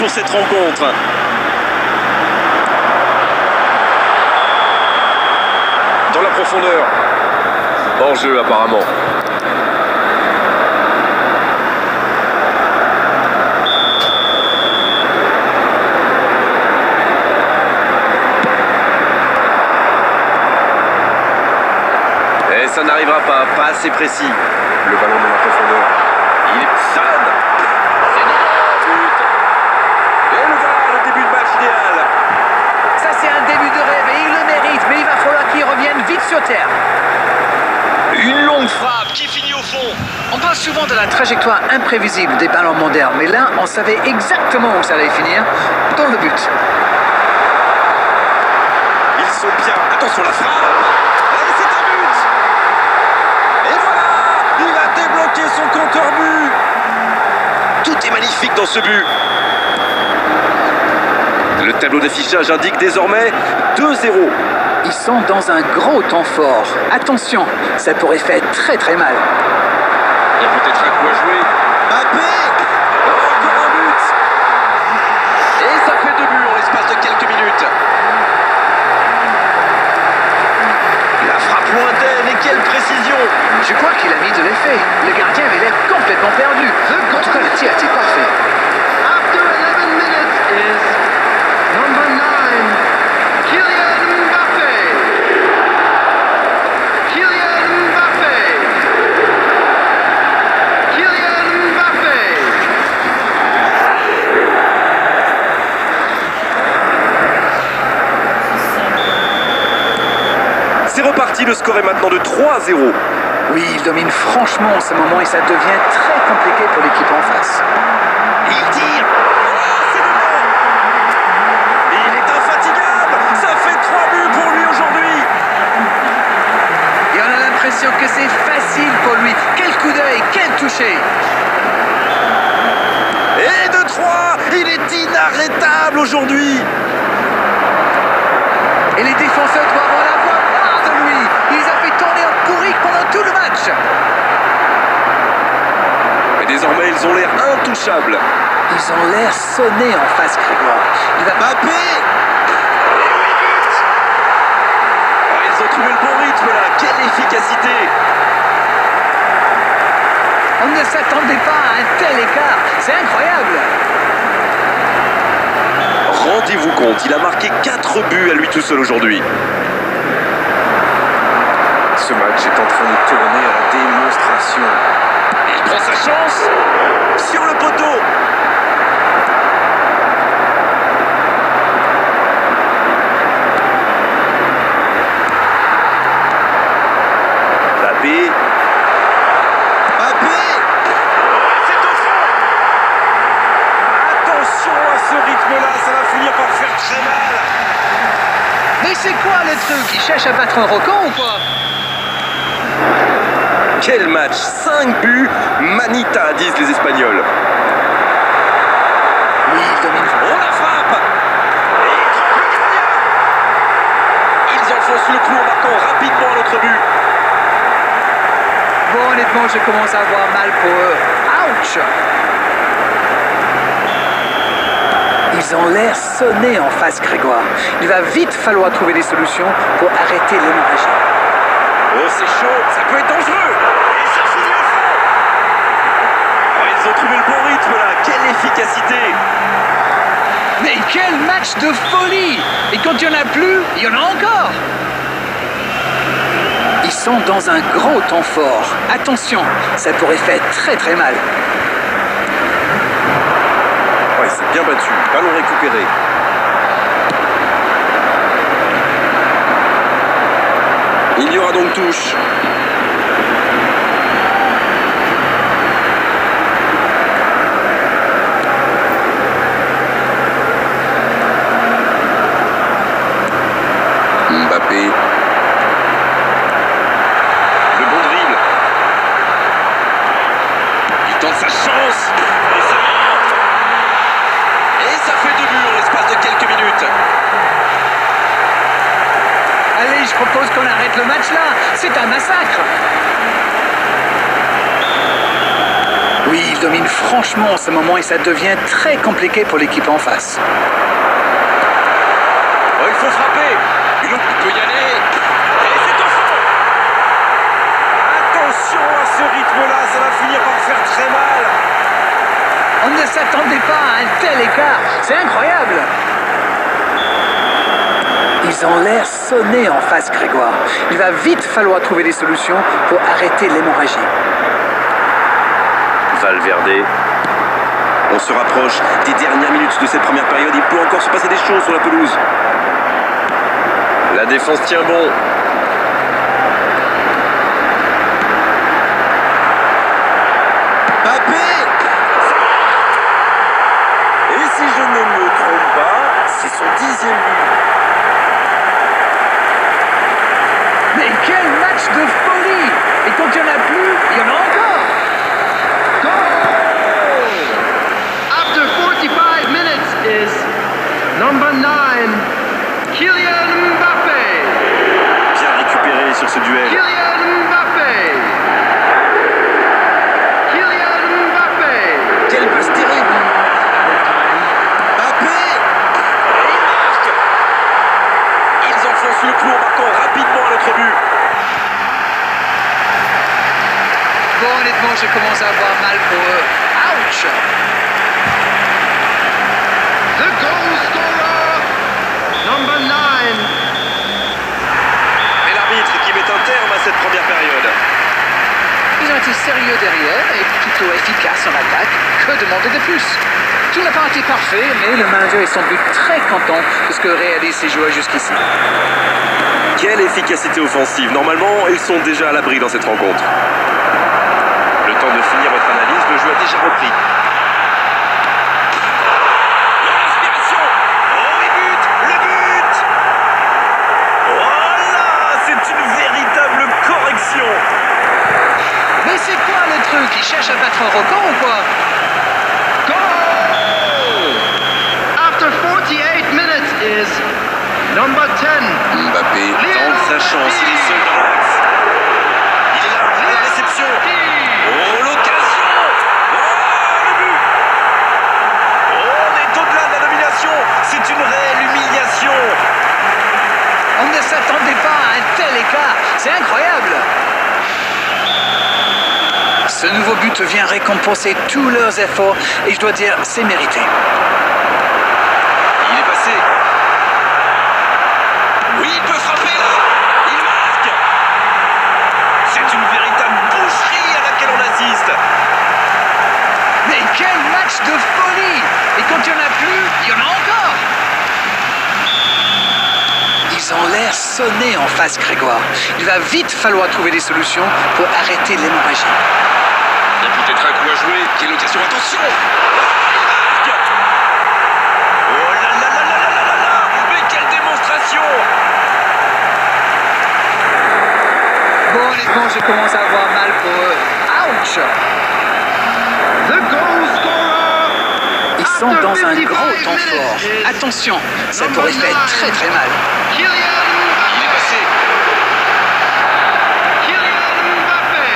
pour cette rencontre. Dans la profondeur. Hors jeu apparemment. Et ça n'arrivera pas assez précis. Le ballon dans la profondeur. Il est sad. C'est but. Et le voilà, le début de match idéal. Ça c'est un début de rêve et il le mérite, mais il va falloir qu'il revienne vite sur terre. Une longue frappe qui finit au fond. On parle souvent de la trajectoire imprévisible des ballons modernes, mais là on savait exactement où ça allait finir, dans le but. Ils sont bien. Attention la frappe. Et c'est un but. Et voilà, il a débloqué son compteur but. Tout est magnifique dans ce but. Le tableau d'affichage indique désormais 2-0. Ils sont dans un gros temps fort. Attention, ça pourrait faire très très mal. Il y a peut-être un coup à jouer. Mbappé. Encore un but. Et ça fait 2 buts en l'espace de quelques minutes. La frappe lointaine et quelle précision. Je crois qu'il a mis de l'effet. Le gardien avait l'air complètement perdu. En tout cas, le tir était parfait. After 11 minutes is number 9, Kylian Mbappé. Kylian Mbappé. Kylian Mbappé. C'est reparti, le score est maintenant de 3-0. Oui, il domine franchement en ce moment et ça devient très compliqué pour l'équipe en face. Il tire. Oh, c'est dedans. Il est infatigable. Ça fait 3 buts pour lui aujourd'hui. Et on a l'impression que c'est facile pour lui. Quel coup d'œil, quel toucher. Et de 3, il est inarrêtable aujourd'hui. Et les défenseurs doivent en avoir marre de lui. Il les a fait tourner en bourrique pendant tout le match. Et désormais, ils ont l'air intouchables. Ils ont l'air sonnés en face, Grégoire. Il va Mbappé. Et oui, but. Ah, ils ont trouvé le bon rythme là. Quelle efficacité. On ne s'attendait pas à un tel écart. C'est incroyable. Rendez-vous compte, il a marqué 4 buts à lui tout seul aujourd'hui. Ce match est en train de tourner à la démonstration. Il prend sa chance sur le poteau. Mbappé. Mbappé. Et c'est au fond. Attention à ce rythme-là, ça va finir par faire très mal. Mais c'est quoi le truc? Il cherche à battre un record ou quoi? Quel match, 5 buts, Manita, disent les Espagnols. Oui, il domine. Oh la frappe. Et il trompe le gardien. Ils enfoncent le clou en marquant rapidement un autre but. Bon, honnêtement, je commence à avoir mal pour eux. Ouch! Ils ont l'air sonnés en face, Grégoire. Il va vite falloir trouver des solutions pour arrêter l'hémorragie. Oh, c'est chaud, ça peut être dangereux. Et ça finit au fond. Oh, ils ont trouvé le bon rythme là, quelle efficacité. Mais quel match de folie! Et quand il n'y en a plus, il y en a encore! Ils sont dans un gros temps fort. Attention, ça pourrait faire très très mal. Ouais, c'est bien battu, ballon récupéré. Il y aura donc touche. Mbappé. Le bon dribble. Il tente sa chance. Et ça rentre. Et ça fait 2 buts en l'espace de quelques minutes. Allez, je propose qu'on arrête le match là. C'est un massacre. Oui, il domine franchement en ce moment et ça devient très compliqué pour l'équipe en face. Oh, il faut frapper. Il peut y aller. Et c'est au fond. Attention à ce rythme-là, ça va finir par faire très mal. On ne s'attendait pas à un tel écart. C'est incroyable. Ils ont l'air sonnés en face, Grégoire. Il va vite falloir trouver des solutions pour arrêter l'hémorragie. Valverde. On se rapproche des dernières minutes de cette première période. Il peut encore se passer des choses sur la pelouse. La défense tient bon. Mbappé. Et si je ne me trompe pas, c'est son 10e but. Mais quel match de folie! Et quand il n'y en a plus, il y en a encore! Goal! After 45 minutes is number 9, Kylian Mbappé. Bien récupéré sur ce duel. Kylian Mbappé. Kylian Mbappé. Quelle passe terrible. Mbappé. Et il marque. Ils enfoncent le clou en marquant rapidement à notre but. Bon, honnêtement, je commence à avoir mal pour eux. Ouch! The goal scorer, number 9. Et l'arbitre qui met un terme à cette première période. Ils ont été sérieux derrière et plutôt efficaces en attaque. Que demander de plus? Tout n'a pas été parfait, mais le manager est sans doute très content de ce que réalisent ses joueurs jusqu'ici. Quelle efficacité offensive. Normalement, ils sont déjà à l'abri dans cette rencontre. Le temps de finir votre analyse, le jeu a déjà repris. L'inspiration. Oh, il bute. Le but. Voilà, c'est une véritable correction. Mais c'est quoi le truc? Ils cherchent à battre un record ou quoi? Goal! After 48 minutes is number 10. Mbappé tente sa chance, il est seul dans l'axe. Il est là, à la réception. Oh, l'occasion. Oh, le but. Oh, on est au-delà de la domination. C'est une réelle humiliation. On ne s'attendait pas à un tel écart. C'est incroyable. Ce nouveau but vient récompenser tous leurs efforts et je dois dire, c'est mérité. Il est passé. Oui, il peut frapper là. Il marque. C'est une véritable boucherie à laquelle on assiste. Mais quel match de folie! Et quand il n'y en a plus, il y en a encore! Ils ont l'air sonnés en face, Grégoire. Il va vite falloir trouver des solutions pour arrêter l'hémorragie. Il y a peut-être un coup à jouer. Quelle occasion, attention. Il marque. Oh là là là là là là là là. Mais quelle démonstration. Bon, honnêtement, je commence à avoir mal pour eux. Ouch! The goal scorer. Ils sont after dans un 55 gros temps minutes fort. is Attention, ça number pourrait faire 9, très très mal. Kylian Il est passé. Mbappé.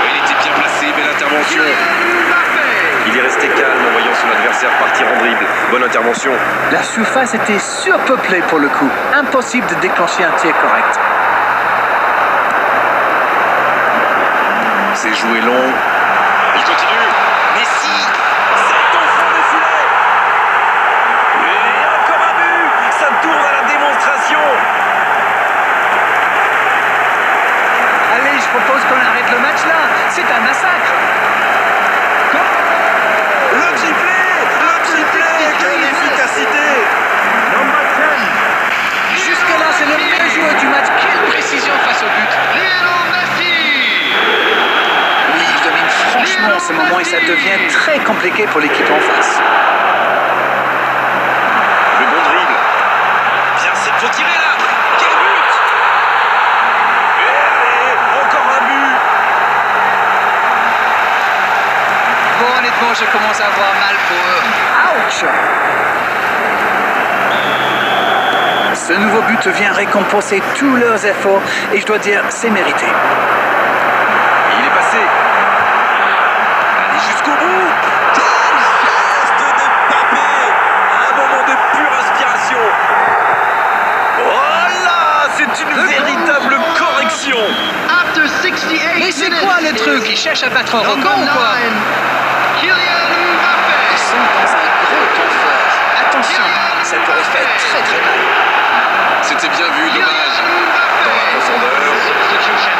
Il était bien placé, belle intervention. Kylian Mbappé. Il est resté calme en voyant son adversaire partir en dribble. Bonne intervention. La surface était surpeuplée pour le coup. Impossible de déclencher un tir correct. C'est joué long. Il continue. Messi. C'est au fond des filets. Et encore un but. Ça tourne à la démonstration. Allez, je propose qu'on arrête le match là. C'est un massacre. Le triplé. Le triplé. Quelle efficacité. Number 10. Jusque-là, c'est le meilleur joueur du match. Quelle précision face au but. Lionel Messi. Oui, il domine franchement en ce moment et ça devient très compliqué pour l'équipe en face. Le bon dribble. Bien, c'est faut tirer là. Quel but. Et allez, encore un but. Bon, honnêtement, je commence à avoir mal pour eux. Ouch! Ce nouveau but vient récompenser tous leurs efforts et je dois dire, c'est mérité. Il est passé. Une véritable correction. After 68 Mais c'est minutes quoi le truc? is Ils cherchent à battre un record number ou quoi? 9, Kylian Ils Mbappé. sont dans un gros temps fort. Attention, ça pourrait faire très très mal. C'était bien vu, Kylian dommage. Dans la Mbappé. profondeur. Substitution.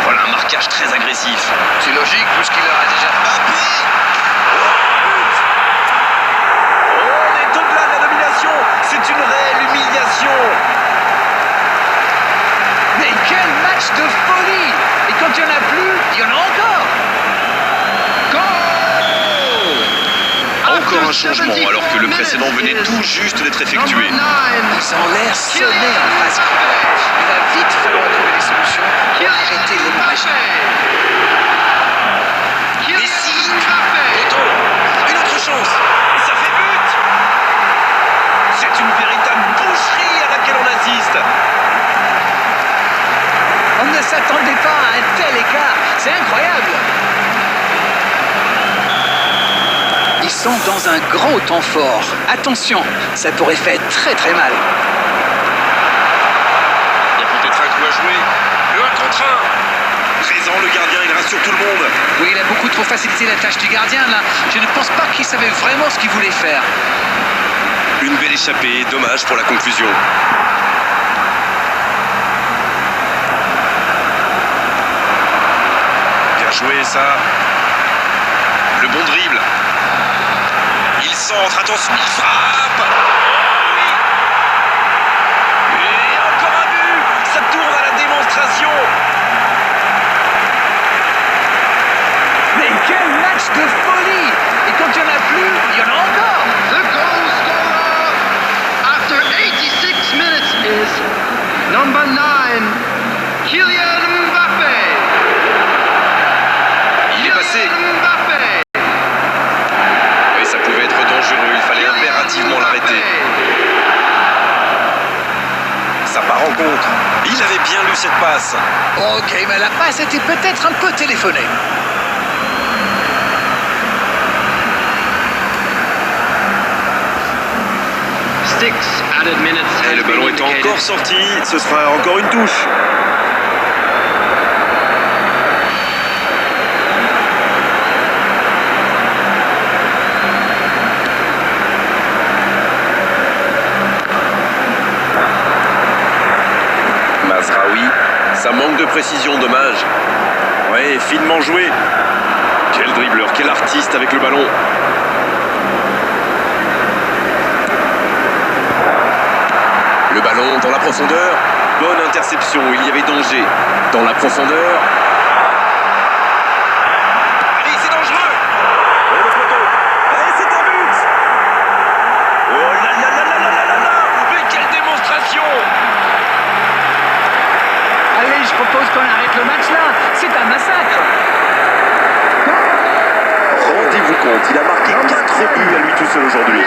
Voilà un marquage très agressif. C'est logique puisqu'il leur a déjà... Mbappé. Oh, on est au-delà de la domination. C'est une réelle humiliation. Mais quel match de folie! Et quand il n'y en a plus, il y en a encore! Encore un changement alors que le précédent venait tout juste d'être effectué. Ils ont l'air sonnés en phase finale. Il va vite falloir trouver des solutions pour arrêter l'hémorragie. Messi. Eto'o. Une autre chance. Et ça fait but. C'est une véritable boucherie à laquelle on assiste. On ne s'attendait pas à un tel écart. C'est incroyable. Ils sont dans un gros temps fort. Attention, ça pourrait faire très très mal. Il y a peut-être un coup à jouer. Le 1 contre 1. Présent, le gardien, il rassure tout le monde. Oui, il a beaucoup trop facilité la tâche du gardien là. Je ne pense pas qu'il savait vraiment ce qu'il voulait faire. Une belle échappée, dommage pour la conclusion. Bien joué ça. Le bon dribble. Il centre, attention, il frappe. Oh oui. Et encore un but. Ça tourne à la démonstration. Mais quel match de folie! Et quand il n'y en a plus, il y en a encore! The goal scorer after 86 minutes is number 9, Kylian Mbappé. Il est passé. Kylian Mbappé. Oui, ça pouvait être dangereux. Il fallait impérativement l'arrêter. Ça part en contre. Il avait bien lu cette passe. Ok, mais la passe était peut-être un peu téléphonée. Six added minutes. Et has le been ballon est indicated. encore sorti. Ce sera encore une touche. Mazraoui, ça manque de précision, dommage. Ouais, finement joué. Quel dribbleur, quel artiste avec le ballon. Le ballon dans la profondeur. Bonne interception, il y avait danger. Dans la profondeur. Allez, c'est dangereux. Et le poteau. Allez, c'est un but. Oh là là là là là là là là. Mais quelle démonstration. Allez, je propose qu'on arrête le match là. C'est un massacre. Rendez-vous compte, il a marqué 4 buts à lui tout seul aujourd'hui.